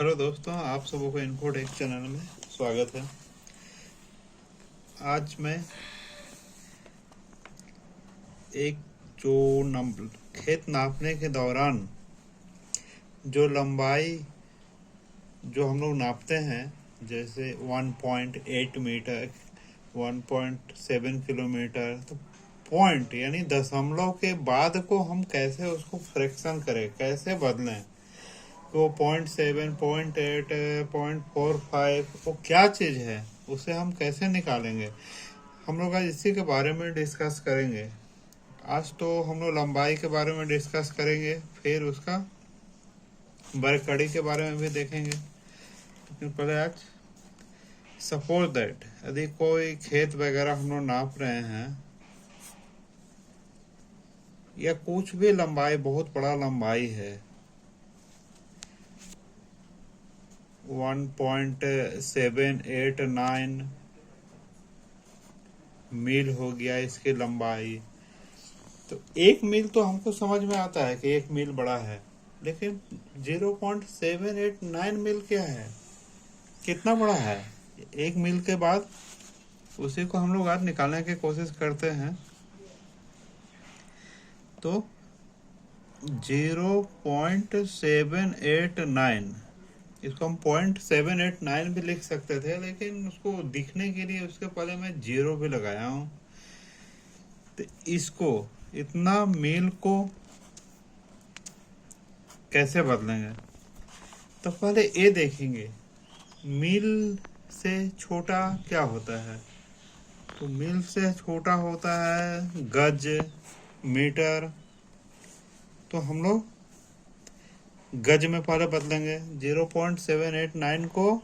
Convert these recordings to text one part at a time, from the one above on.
Hello दोस्तों, आप सबों को इन्फोटेक चैनल में स्वागत है। आज मैं एक जो खेत नापने के दौरान जो लंबाई जो हम लोग नापते हैं, जैसे 1.8 मीटर, 1.7 किलोमीटर, तो पॉइंट यानी दशमलव के बाद को हम कैसे उसको फ्रैक्शन करें, कैसे बदलें। तो 0.7, 0.8, 0.45 वो क्या चीज़ है, उसे हम कैसे निकालेंगे। हम लोग आज इसी के बारे में डिस्कस करेंगे। आज तो हम लोग लंबाई के बारे में डिस्कस करेंगे, फिर उसका बरकड़ी के बारे में भी देखेंगे। लेकिन पहले आज सपोज दैट यदि कोई खेत वगैरह हम लोग नाप रहे हैं, या कुछ भी लंबाई, बहुत बड़ा लंबाई है, 1.789 मील हो गया इसकी लंबाई। तो एक मील तो हमको समझ में आता है कि एक मील बड़ा है, लेकिन 0.789 मील क्या है, कितना बड़ा है एक मील के बाद। उसी को हम लोग आज निकालने की कोशिश करते हैं। तो 0.789, इसको हम 0.789 भी लिख सकते थे, लेकिन उसको दिखने के लिए उसके पहले मैं जीरो भी लगाया हूँ। तो इसको, इतना मील को कैसे बदलेंगे। तो पहले ये देखेंगे मील से छोटा क्या होता है। तो मील से छोटा होता है गज, मीटर। तो हम लोग गज में पहले बदलेंगे। 0.789 को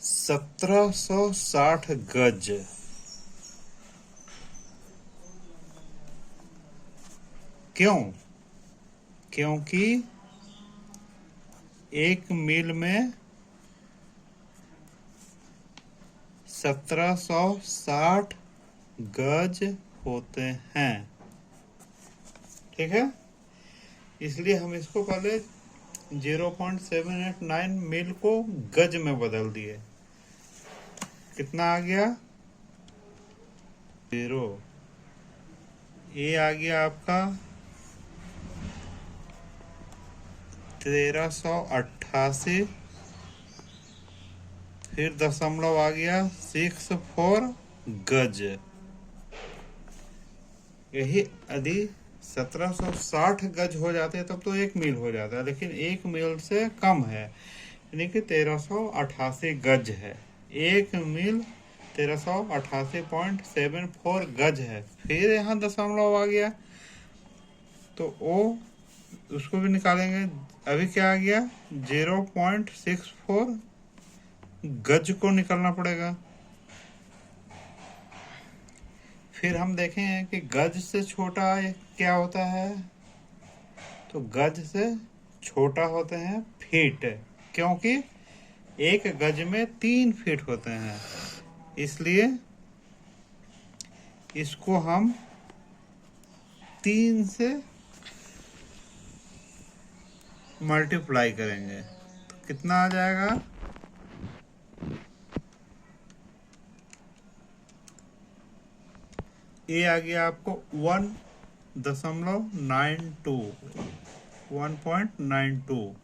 1760 गज। क्यों? क्योंकि एक मील में 1760 गज होते हैं। ठीक है, इसलिए हम इसको पहले 0.789 मील को गज में बदल दिए। कितना आ गया? 0। ये आ गया आपका 1388। फिर दशमलव आ गया 64 गज। यही यदि 1760 गज हो जाते हैं तब तो एक मील हो जाता है, लेकिन एक मील से कम है, यानी कि 1388 गज है। एक मील 1388.74 गज है। फिर यहाँ दशमलव आ गया, तो वो उसको भी निकालेंगे। अभी क्या आ गया? 0.64 गज को निकालना पड़ेगा। फिर हम देखें कि गज से छोटा क्या होता है। तो गज से छोटा होते हैं फीट, क्योंकि एक गज में 3 फीट होते हैं, इसलिए इसको हम 3 से मल्टीप्लाई करेंगे। तो कितना आ जाएगा? ये आ गया आपको 1.92, 1.92।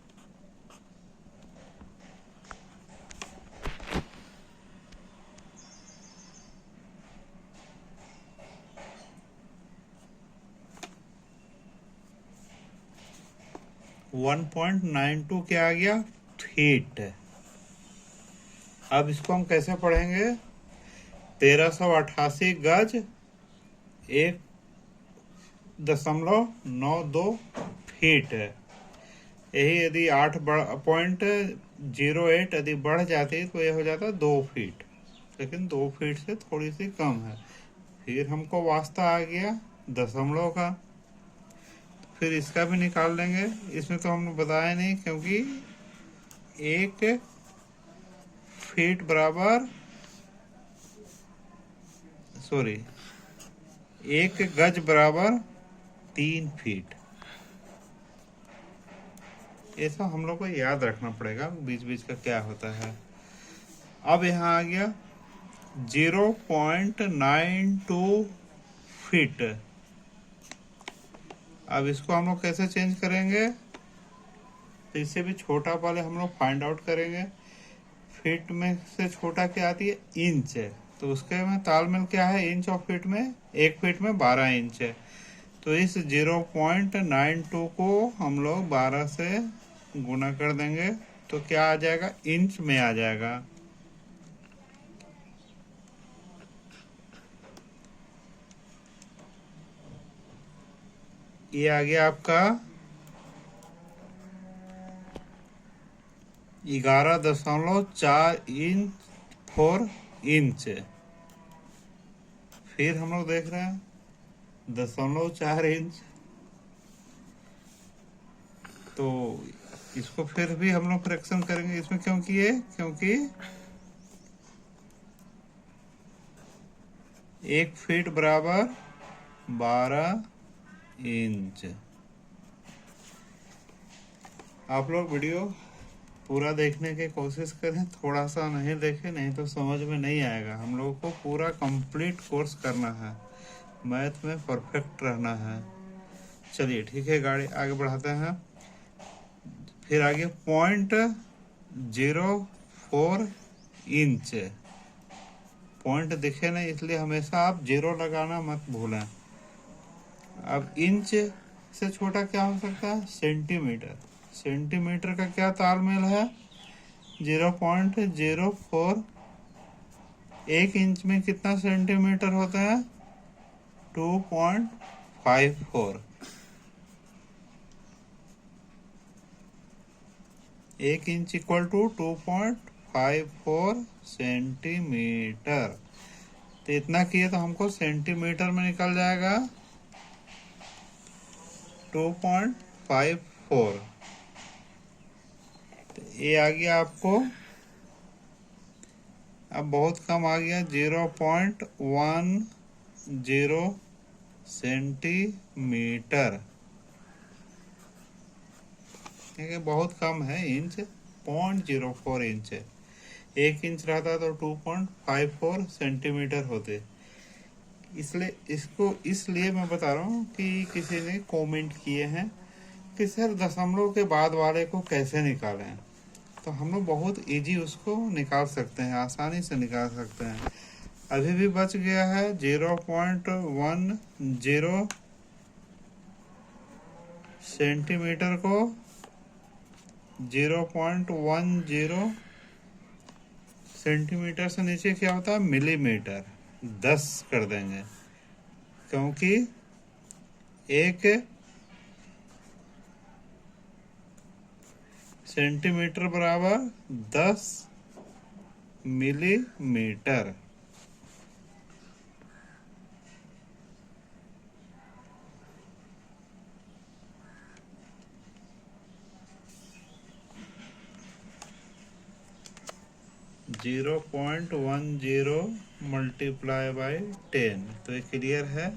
1.92 क्या आ गया? फीट। अब इसको हम कैसे पढ़ेंगे? 1388 गज 1.92 फीट है। यही यदि 8.08 यदि बढ़ जाती तो ये हो जाता 2 फीट, लेकिन 2 फीट से थोड़ी सी कम है। फिर हमको वास्ता आ गया दशमलव का, फिर इसका भी निकाल लेंगे। इसमें तो हमने बताया नहीं, क्योंकि एक फीट बराबर, सॉरी, एक गज बराबर 3 फीट। ये सब हम लोग को याद रखना पड़ेगा बीच बीच का क्या होता है। अब यहाँ आ गया 0.92 फीट। अब इसको हम लोग कैसे चेंज करेंगे, तो इससे भी छोटा वाले हम लोग फाइंड आउट करेंगे। फीट में से छोटा क्या आती है, इंच है, तो उसके में तालमेल क्या है, इंच और फीट में। 1 फीट में 12 इंच है, तो इस 0.92 को हम लोग 12 से गुना कर देंगे, तो क्या आ जाएगा, इंच में आ जाएगा। ये आ गया आपका 11.4 इंच। फिर हम लोग देख रहे हैं 0.4 इंच, तो इसको फिर भी हम लोग फ्रैक्शन करेंगे इसमें। क्यों किए, क्योंकि 1 फीट बराबर 12 इंच। आप लोग वीडियो पूरा देखने की कोशिश करें, थोड़ा सा नहीं देखें, नहीं तो समझ में नहीं आएगा। हम लोगों को पूरा कंप्लीट कोर्स करना है, मैथ में परफेक्ट रहना है। चलिए ठीक है, गाड़ी आगे बढ़ाते हैं। फिर आगे 0.04 इंच। पॉइंट दिखे नहीं, इसलिए हमेशा आप 0 लगाना मत भूलें। अब इंच से छोटा क्या हो सकता है, सेंटीमीटर। सेंटीमीटर का क्या तालमेल है, 0.04। 1 इंच में कितना सेंटीमीटर होता है, 2.54। 1 इंच इक्वल टू 2.54 सेंटीमीटर। तो इतना किए तो हमको सेंटीमीटर में निकल जाएगा 2.54। तो ये आ गया आपको, अब बहुत कम आ गया, 0.10 सेंटीमीटर। ठीक है, बहुत कम है इंच, 0.04 इंच है। 1 इंच रहता तो 2.54 सेंटीमीटर होते। इसलिए मैं बता रहा हूँ कि किसी ने कमेंट किए हैं कि सर दशमलव के बाद वाले को कैसे निकालें, तो हम लोग बहुत इजी उसको निकाल सकते हैं, आसानी से निकाल सकते हैं। अभी भी बच गया है 0.10 सेंटीमीटर को 0.10 सेंटीमीटर से नीचे क्या होता है, मिलीमीटर। 10 कर देंगे, क्योंकि 1 सेंटीमीटर बराबर 10 मिलीमीटर। जीरो 0.10 मल्टीप्लाई बाई 10, तो ये क्लियर है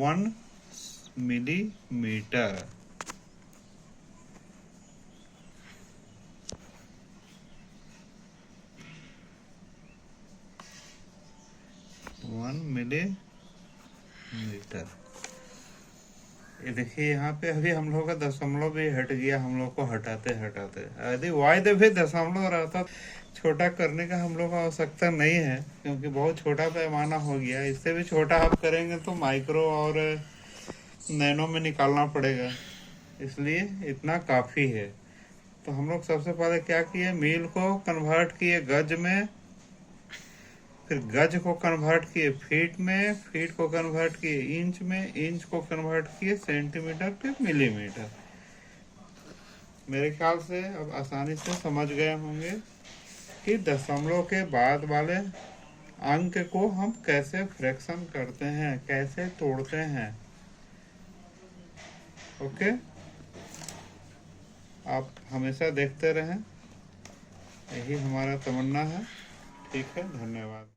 1 मिलीमीटर। मिलीमीटर। ये देखिए यहाँ पे अभी हम लोग का दशमलव भी हट गया, हम लोग को हटाते हटाते। यदि वायदे भी दशमलव रहता, छोटा करने का हम लोग को आवश्यकता नहीं है, क्योंकि बहुत छोटा पैमाना हो गया। इससे भी छोटा आप करेंगे तो माइक्रो और नैनो में निकालना पड़ेगा, इसलिए इतना काफ़ी है। तो हम लोग सबसे पहले क्या किए, मील को कन्वर्ट किए गज में, फिर गज को कन्वर्ट किए फीट में, फीट को कन्वर्ट किए इंच में, इंच को कन्वर्ट किए सेंटीमीटर, फिर मिलीमीटर। मेरे ख्याल से अब आसानी से समझ गए होंगे कि दशमलव के बाद वाले अंक को हम कैसे फ्रैक्शन करते हैं, कैसे तोड़ते हैं। ओके, आप हमेशा देखते रहें, यही हमारा तमन्ना है। ठीक है, धन्यवाद।